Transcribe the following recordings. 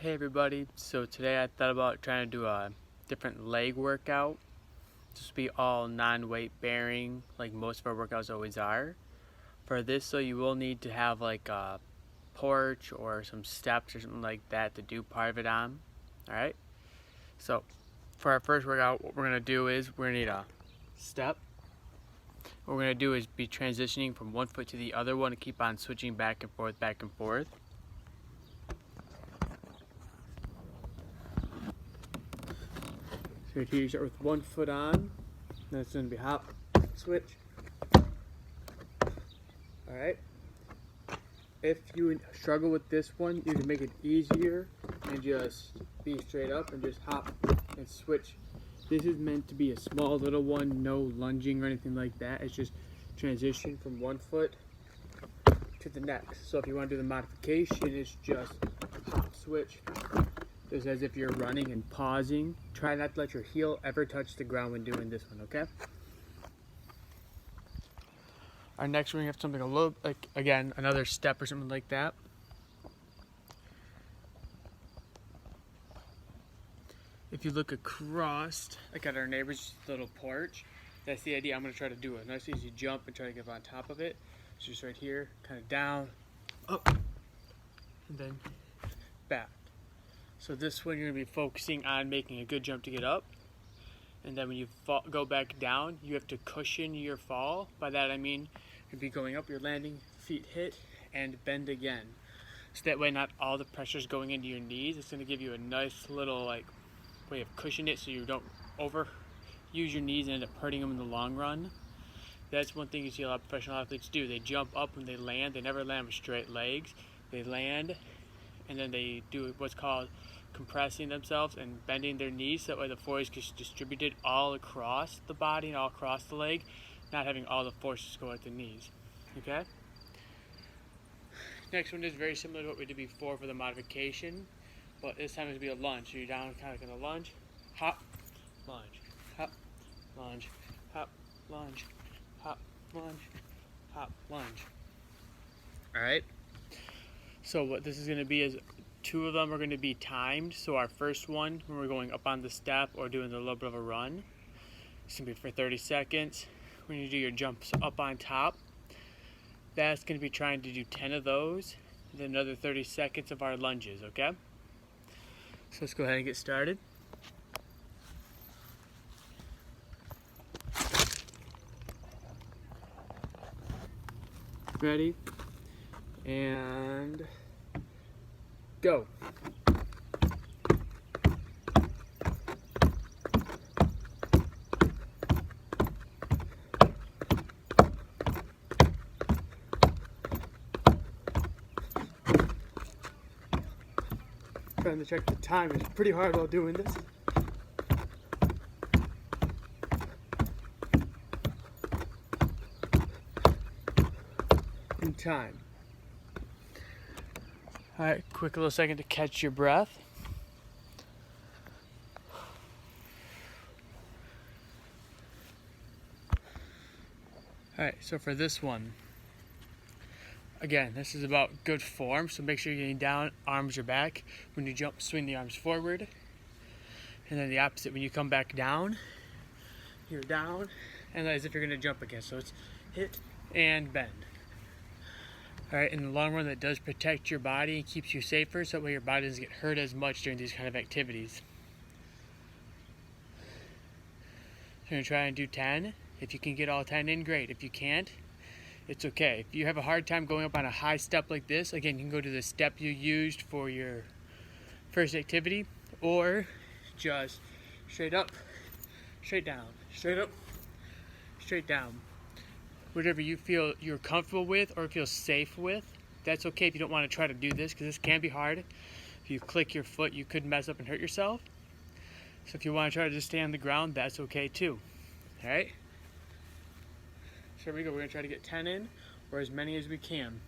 Hey everybody, so today I thought about trying to do a different leg workout. Just be all non-weight bearing like most of our workouts always are. For this though, you will need to have like a porch or some steps or something like that to do part of it on. Alright, so for our first workout, what we're going to do is we're going to need a step. What we're going to do is be transitioning from one foot to the other one and keep on switching back and forth, back and forth. So here you start with one foot on, then it's going to be hop, switch. Alright. If you struggle with this one, you can make it easier and just be straight up and just hop and switch. This is meant to be a small little one, no lunging or anything like that. It's just transition from one foot to the next. So if you want to do the modification, it's just hop, switch. Just as if you're running and pausing. Try not to let your heel ever touch the ground when doing this one, okay? Our next one, we have something a little, like, again, another step or something like that. If you look across, like at our neighbor's little porch, that's the idea. I'm going to try to do a nice easy jump and try to get on top of it. So just right here, kind of down, up, and then back. So this one you're going to be focusing on making a good jump to get up. And then when you go back down, you have to cushion your fall. By that I mean you'll be going up, you're landing, feet hit, and bend again. So that way not all the pressure is going into your knees. It's going to give you a nice little way of cushioning it so you don't overuse your knees and end up hurting them in the long run. That's one thing you see a lot of professional athletes do. They jump up when they land. They never land with straight legs. They land and then they do what's called compressing themselves and bending their knees so that way the force gets distributed all across the body and all across the leg, not having all the forces go at the knees. Okay? Next one is very similar to what we did before for the modification, but this time it's going to be a lunge. So you're down, kind of going to lunge, hop, lunge, hop, lunge, hop, lunge, hop, lunge, hop, lunge. Alright? So what this is going to be is two of them are going to be timed. So our first one, when we're going up on the step or doing a little bit of a run, it's going to be for 30 seconds. When you do your jumps up on top, that's going to be trying to do 10 of those, and then another 30 seconds of our lunges, okay? So let's go ahead and get started. Ready? And go. Trying to check the time. It's pretty hard while doing this. In time. Alright, quick little second to catch your breath. Alright, so for this one, again, this is about good form, so make sure you're getting down, arms are back. When you jump, swing the arms forward. And then the opposite, when you come back down, you're down, and as if you're going to jump again. So it's hit and bend. Alright, in the long run, that does protect your body and keeps you safer, so that way your body doesn't get hurt as much during these kind of activities. So you're going to try and do 10. If you can get all 10 in, great. If you can't, it's okay. If you have a hard time going up on a high step like this, again, you can go to the step you used for your first activity, or just straight up, straight down, straight up, straight down. Whatever you feel you're comfortable with or feel safe with, that's okay if you don't want to try to do this, because this can be hard. If you click your foot, you could mess up and hurt yourself. So if you want to try to just stay on the ground, that's okay too. Alright? So here we go. We're going to try to get 10 in, or as many as we can.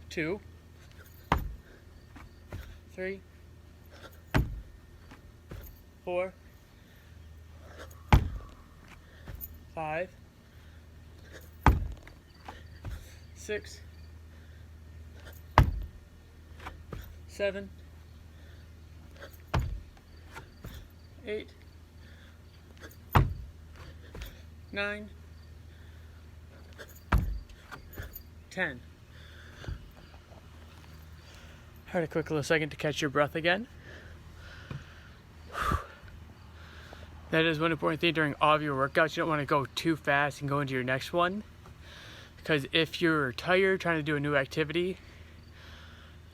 2, 3, 4, 5, 6, 7, 8, 9, 10. All right, a quick little second to catch your breath again. That is one important thing during all of your workouts. You don't want to go too fast and go into your next one. Because if you're tired trying to do a new activity,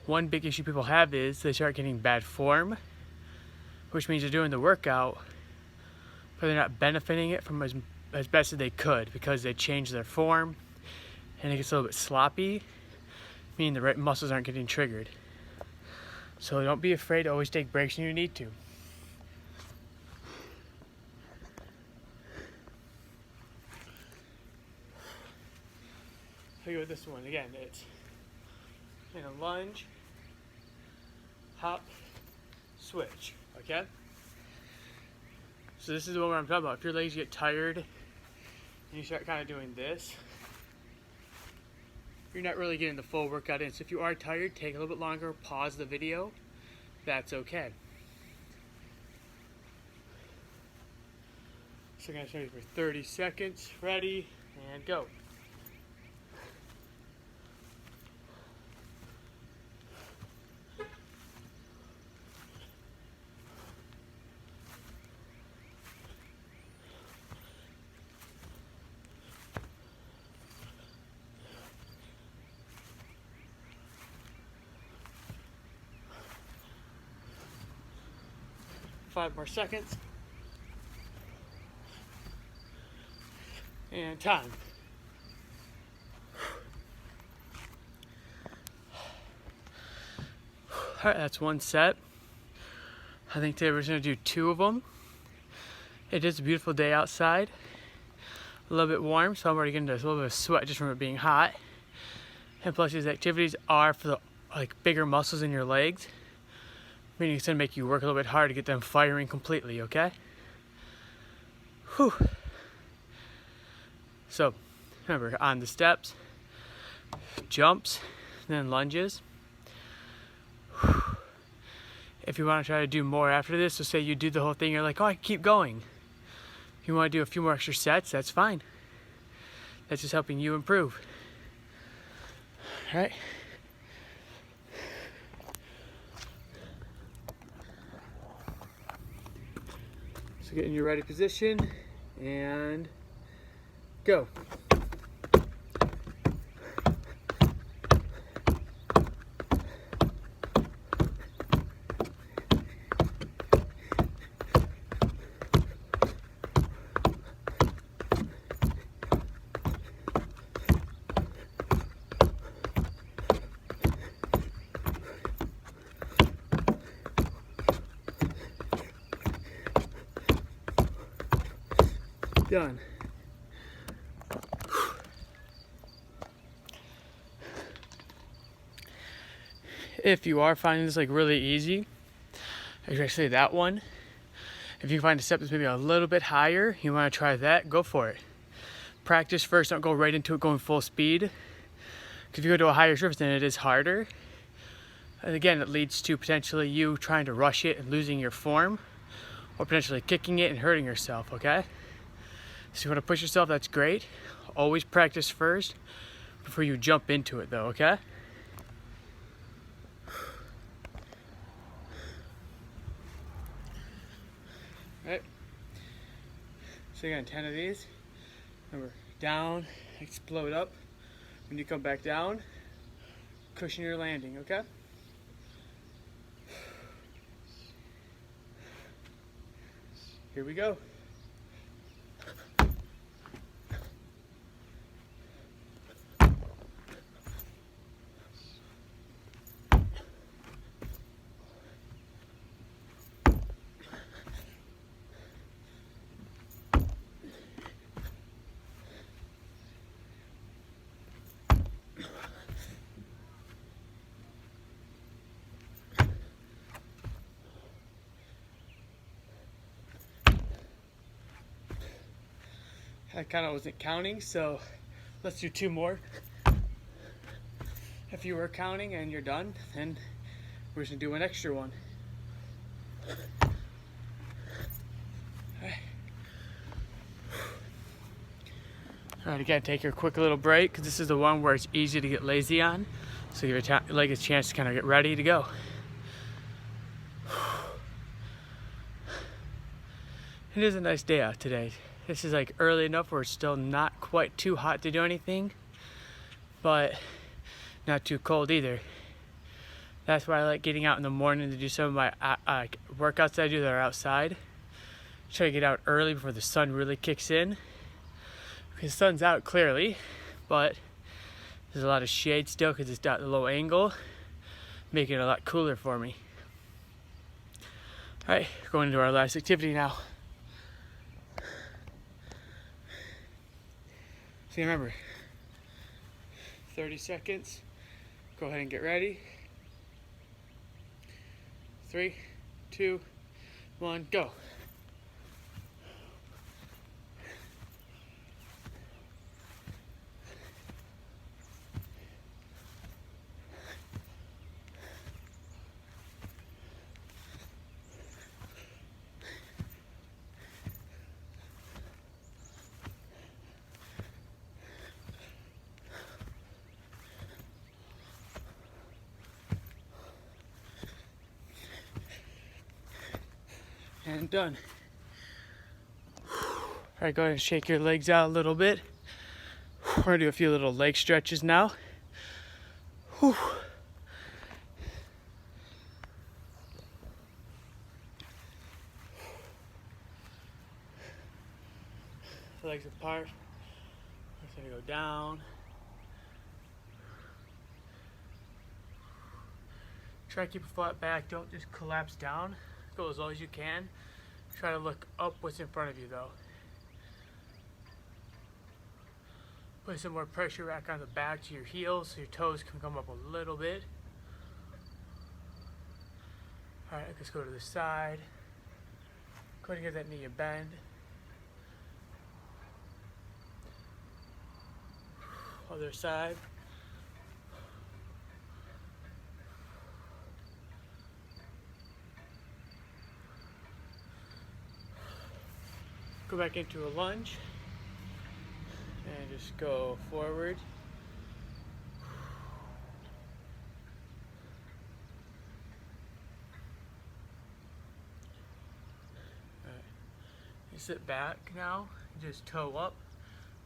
one big issue people have is they start getting bad form, which means they're doing the workout, but they're not benefiting it from as best as they could because they change their form and it gets a little bit sloppy, meaning the right muscles aren't getting triggered. So don't be afraid to always take breaks when you need to. I'll go with this one again. It's in a lunge, hop, switch. Okay? So this is the one where I'm talking about. If your legs get tired and you start kind of doing this, you're not really getting the full workout in. So if you are tired, take a little bit longer, pause the video. That's okay. So I'm going to show you for 30 seconds. Ready, and go. Five more seconds. And time. Alright, that's one set. I think today we're just going to do 2 of them. It is a beautiful day outside. A little bit warm, so I'm already getting a little bit of sweat just from it being hot. And plus these activities are for the bigger muscles in your legs. Meaning it's going to make you work a little bit hard to get them firing completely, okay? Whew. So, remember, on the steps, jumps, then lunges. Whew. If you want to try to do more after this, so say you do the whole thing, you're like, oh, I can keep going. If you want to do a few more extra sets, that's fine. That's just helping you improve. All right? So get in your ready position and go. Done. If you are finding this really easy, especially that one, if you find a step that's maybe a little bit higher, you want to try that, go for it. Practice first, don't go right into it going full speed. Because if you go to a higher surface, then it is harder. And again, it leads to potentially you trying to rush it and losing your form, or potentially kicking it and hurting yourself, okay? So you want to push yourself, that's great. Always practice first before you jump into it though, okay? Alright. So you got 10 of these. Remember, down, explode up. When you come back down, cushion your landing, okay? Here we go. I kind of wasn't counting, so let's do 2 more. if you were counting and you're done, then we're just gonna do an extra one. Alright, again, take your quick little break, because this is the one where it's easy to get lazy on. So give your leg a chance to kind of get ready to go. It is a nice day out today. This is like early enough where it's still not quite too hot to do anything, but not too cold either. That's why I like getting out in the morning to do some of my workouts that I do that are outside. Try to get out early before the sun really kicks in. Because the sun's out clearly, but there's a lot of shade still because it's at a low angle, making it a lot cooler for me. Alright, going into our last activity now. So remember, 30 seconds. Go ahead and get ready. 3, 2, 1, go. And done. Alright, go ahead and shake your legs out a little bit. We're gonna do a few little leg stretches now. Whew. Legs apart. We're gonna go down. Try to keep a foot back. Don't just collapse down. Go as low as you can. Try to look up what's in front of you though. Put some more pressure back on the back to your heels so your toes can come up a little bit. Alright, let's go to the side. Go ahead and give that knee a bend. Other side. Go back into a lunge and just go forward. All right. You sit back now, just toe up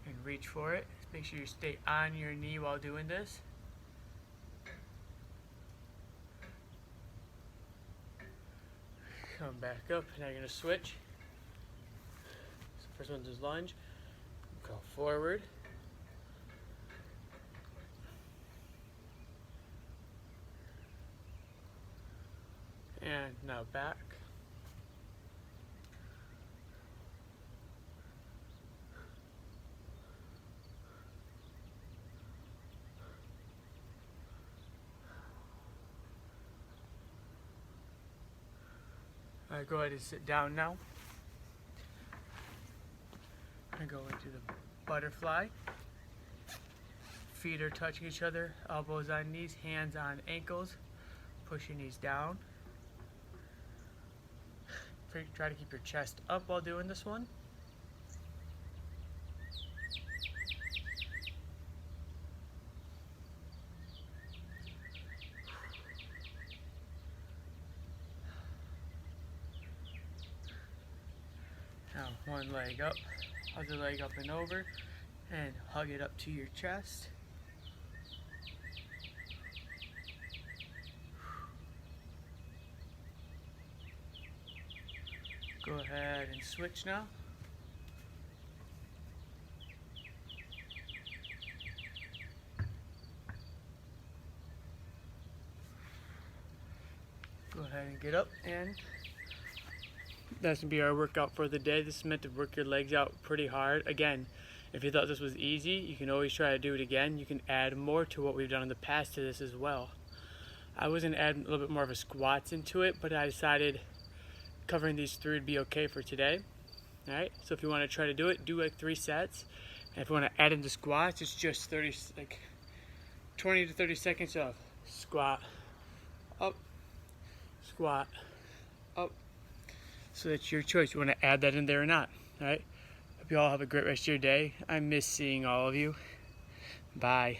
and reach for it. Make sure you stay on your knee while doing this. Come back up, now you're gonna switch. First one's is lunge. Go forward. And now back. All right, go ahead and sit down now. I go into the butterfly. Feet are touching each other, elbows on knees, hands on ankles. Push your knees down. Try to keep your chest up while doing this one. Now one leg up. Other leg up and over, and hug it up to your chest. Go ahead and switch now. Go ahead and get up, and that's gonna be our workout for the day. This is meant to work your legs out pretty hard. Again, if you thought this was easy, you can always try to do it again. You can add more to what we've done in the past to this as well. I was gonna add a little bit more of a squats into it, but I decided covering these 3 would be okay for today. All right, so if you want to try to do it, do like 3 sets. And if you want to add in the squats, it's just 20 to 30 seconds of squat, up, squat, up. So that's your choice. You want to add that in there or not. All right. Hope you all have a great rest of your day. I miss seeing all of you. Bye.